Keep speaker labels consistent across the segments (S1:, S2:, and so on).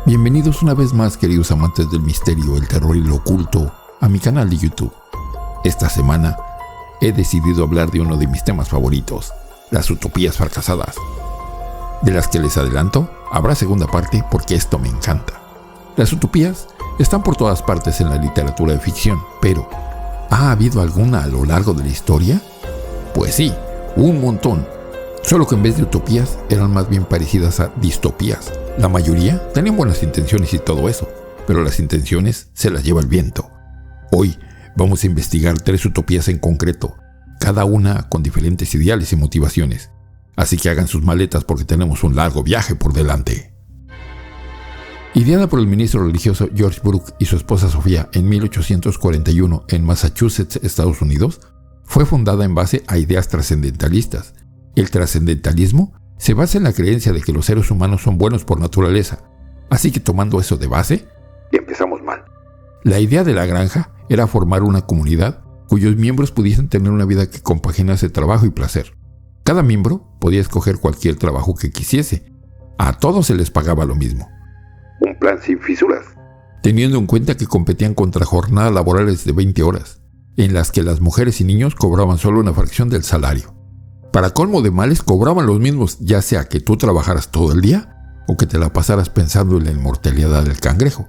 S1: Bienvenidos una vez más, queridos amantes del misterio, el terror y lo oculto, a mi canal de YouTube. Esta semana he decidido hablar de uno de mis temas favoritos, las utopías fracasadas. De las que les adelanto, habrá segunda parte porque esto me encanta. Las utopías están por todas partes en la literatura de ficción, pero ¿ha habido alguna a lo largo de la historia? Pues sí, un montón. Solo que en vez de utopías eran más bien parecidas a distopías. La mayoría tenían buenas intenciones y todo eso, pero las intenciones se las lleva el viento. Hoy vamos a investigar 3 utopías en concreto, cada una con diferentes ideales y motivaciones. Así que hagan sus maletas porque tenemos un largo viaje por delante. Ideada por el ministro religioso George Brooke y su esposa Sofía en 1841 en Massachusetts, Estados Unidos, fue fundada en base a ideas trascendentalistas. El trascendentalismo se basa en la creencia de que los seres humanos son buenos por naturaleza. Así que tomando eso de base, empezamos mal. La idea de la granja era formar una comunidad cuyos miembros pudiesen tener una vida que compaginase trabajo y placer. Cada miembro podía escoger cualquier trabajo que quisiese. A todos se les pagaba lo mismo. Un plan sin fisuras. Teniendo en cuenta que competían contra jornadas laborales de 20 horas, en las que las mujeres y niños cobraban solo una fracción del salario. Para colmo de males, cobraban los mismos, ya sea que tú trabajaras todo el día o que te la pasaras pensando en la inmortalidad del cangrejo.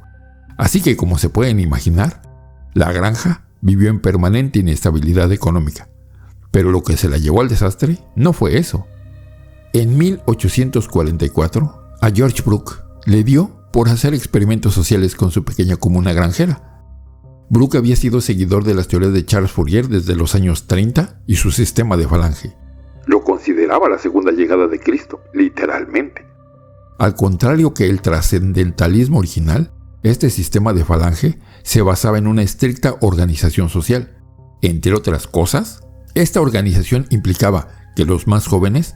S1: Así que, como se pueden imaginar, la granja vivió en permanente inestabilidad económica. Pero lo que se la llevó al desastre no fue eso. En 1844, a George Brooke le dio por hacer experimentos sociales con su pequeña comuna granjera. Brooke había sido seguidor de las teorías de Charles Fourier desde los años 30 y su sistema de falange. Lo consideraba la segunda llegada de Cristo, literalmente. Al contrario que el trascendentalismo original, este sistema de falange se basaba en una estricta organización social. Entre otras cosas, esta organización implicaba que los más jóvenes,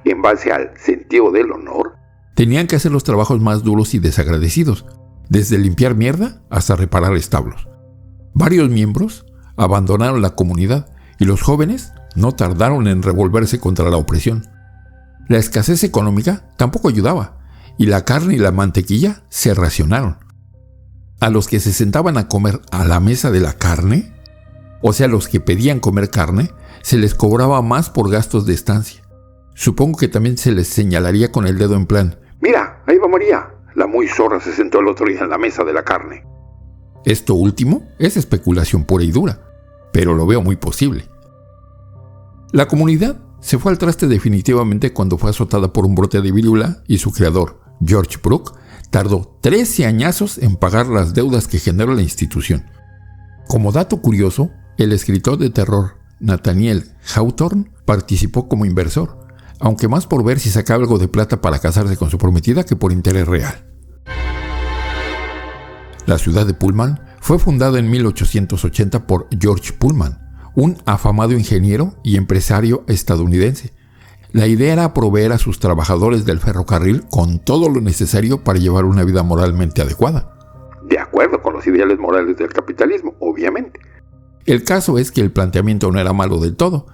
S1: en base al sentido del honor, tenían que hacer los trabajos más duros y desagradecidos, desde limpiar mierda hasta reparar establos. Varios miembros abandonaron la comunidad y los jóvenes no tardaron en revolverse contra la opresión. La escasez económica tampoco ayudaba, y la carne y la mantequilla se racionaron. A los que se sentaban a comer a la mesa de la carne, o sea, los que pedían comer carne, se les cobraba más por gastos de estancia. Supongo que también se les señalaría con el dedo en plan: «Mira, ahí va María, la muy zorra se sentó el otro día en la mesa de la carne». Esto último es especulación pura y dura, pero lo veo muy posible. La comunidad se fue al traste definitivamente cuando fue azotada por un brote de viruela y su creador, George Brooke, tardó 13 añazos en pagar las deudas que generó la institución. Como dato curioso, el escritor de terror Nathaniel Hawthorne participó como inversor, aunque más por ver si sacaba algo de plata para casarse con su prometida que por interés real. La ciudad de Pullman fue fundada en 1880 por George Pullman, un afamado ingeniero y empresario estadounidense. La idea era proveer a sus trabajadores del ferrocarril con todo lo necesario para llevar una vida moralmente adecuada. De acuerdo con los ideales morales del capitalismo, obviamente. El caso es que el planteamiento no era malo del todo.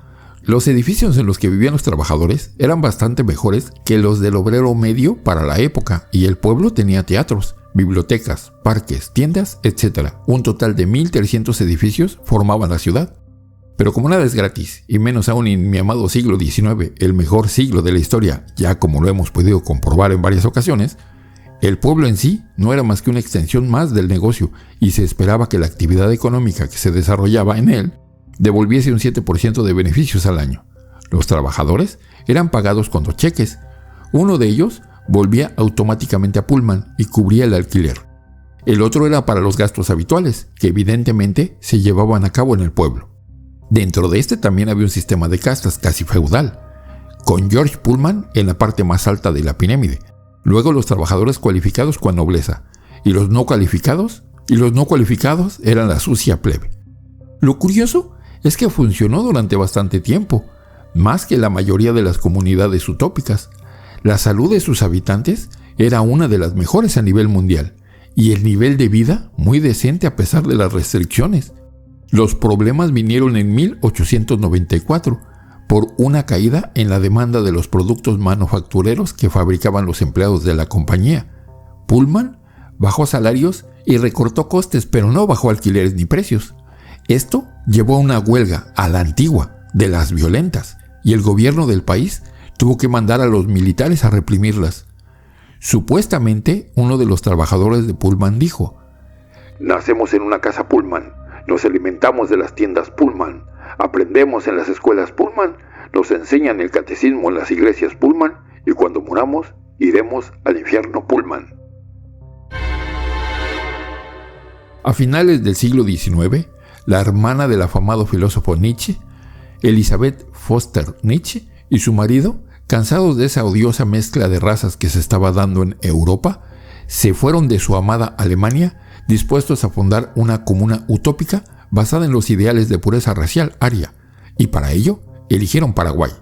S1: Los edificios en los que vivían los trabajadores eran bastante mejores que los del obrero medio para la época, y el pueblo tenía teatros, bibliotecas, parques, tiendas, etc. Un total de 1,300 edificios formaban la ciudad. Pero como nada es gratis, y menos aún en mi amado siglo XIX, el mejor siglo de la historia, ya como lo hemos podido comprobar en varias ocasiones, el pueblo en sí no era más que una extensión más del negocio, y se esperaba que la actividad económica que se desarrollaba en él devolviese un 7% de beneficios al año. Los trabajadores eran pagados con 2 cheques. Uno de ellos volvía automáticamente a Pullman y cubría el alquiler. El otro era para los gastos habituales, que evidentemente se llevaban a cabo en el pueblo. Dentro de este también había un sistema de castas casi feudal, con George Pullman en la parte más alta de la pirámide, luego los trabajadores cualificados con nobleza, y los no cualificados eran la sucia plebe. Lo curioso es que funcionó durante bastante tiempo, más que la mayoría de las comunidades utópicas. La salud de sus habitantes era una de las mejores a nivel mundial, y el nivel de vida muy decente a pesar de las restricciones. Los problemas vinieron en 1894 por una caída en la demanda de los productos manufactureros que fabricaban los empleados de la compañía. Pullman bajó salarios y recortó costes, pero no bajó alquileres ni precios. Esto llevó a una huelga, a la antigua, de las violentas, y el gobierno del país tuvo que mandar a los militares a reprimirlas. Supuestamente, uno de los trabajadores de Pullman dijo:
S2: nacemos en una casa Pullman, nos alimentamos de las tiendas Pullman, aprendemos en las escuelas Pullman, nos enseñan el catecismo en las iglesias Pullman, y cuando muramos, iremos al infierno Pullman.
S1: A finales del siglo XIX, la hermana del afamado filósofo Nietzsche, Elizabeth Foster Nietzsche, y su marido, cansados de esa odiosa mezcla de razas que se estaba dando en Europa, se fueron de su amada Alemania, dispuestos a fundar una comuna utópica basada en los ideales de pureza racial aria, y para ello eligieron Paraguay.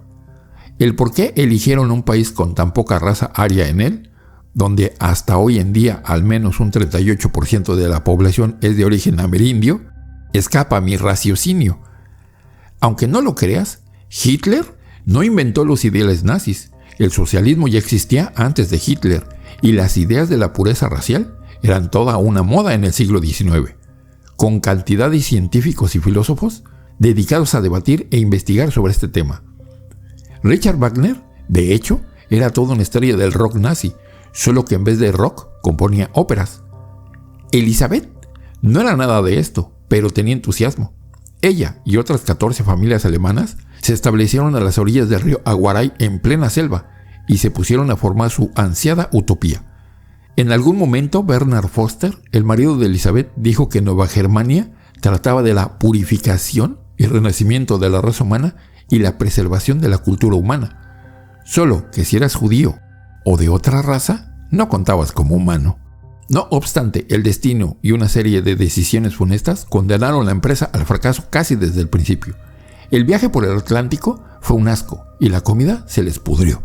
S1: El por qué eligieron un país con tan poca raza aria en él, donde hasta hoy en día al menos un 38% de la población es de origen amerindio, escapa a mi raciocinio. Aunque no lo creas, Hitler no inventó los ideales nazis. El socialismo ya existía antes de Hitler, y las ideas de la pureza racial eran toda una moda en el siglo XIX, con cantidad de científicos y filósofos dedicados a debatir e investigar sobre este tema. Richard Wagner, de hecho, era toda una estrella del rock nazi, solo que en vez de rock componía óperas. Elizabeth no era nada de esto, pero tenía entusiasmo. Ella y otras 14 familias alemanas se establecieron a las orillas del río Aguaray en plena selva y se pusieron a formar su ansiada utopía. En algún momento, Bernard Foster, el marido de Elizabeth, dijo que Nueva Germania trataba de la purificación y renacimiento de la raza humana y la preservación de la cultura humana. Solo que si eras judío o de otra raza, no contabas como humano. No obstante, el destino y una serie de decisiones funestas condenaron la empresa al fracaso casi desde el principio. El viaje por el Atlántico fue un asco y la comida se les pudrió.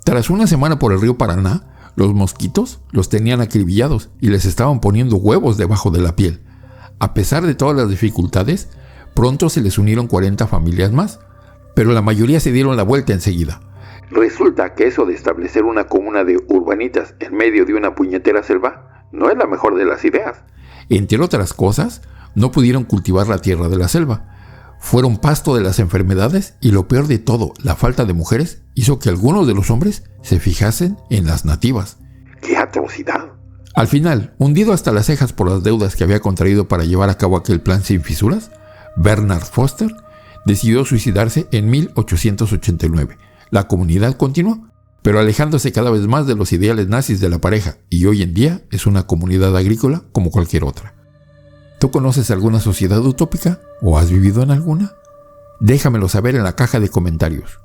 S1: Tras una semana por el río Paraná, los mosquitos los tenían acribillados y les estaban poniendo huevos debajo de la piel. A pesar de todas las dificultades, pronto se les unieron 40 familias más, pero la mayoría se dieron la vuelta enseguida.
S2: Resulta que eso de establecer una comuna de urbanitas en medio de una puñetera selva no es la mejor de las ideas.
S1: Entre otras cosas, no pudieron cultivar la tierra de la selva. Fueron pasto de las enfermedades y lo peor de todo, la falta de mujeres, hizo que algunos de los hombres se fijasen en las nativas.
S2: ¡Qué atrocidad!
S1: Al final, hundido hasta las cejas por las deudas que había contraído para llevar a cabo aquel plan sin fisuras, Bernard Foster decidió suicidarse en 1889. La comunidad continuó, pero alejándose cada vez más de los ideales nazis de la pareja, y hoy en día es una comunidad agrícola como cualquier otra. ¿Tú conoces alguna sociedad utópica o has vivido en alguna? Déjamelo saber en la caja de comentarios.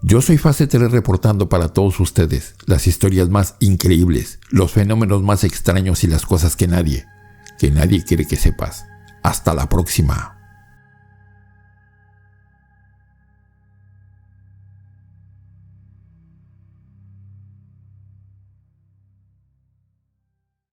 S1: Yo soy Fase 3 reportando para todos ustedes las historias más increíbles, los fenómenos más extraños y las cosas que nadie quiere que sepas. Hasta la próxima.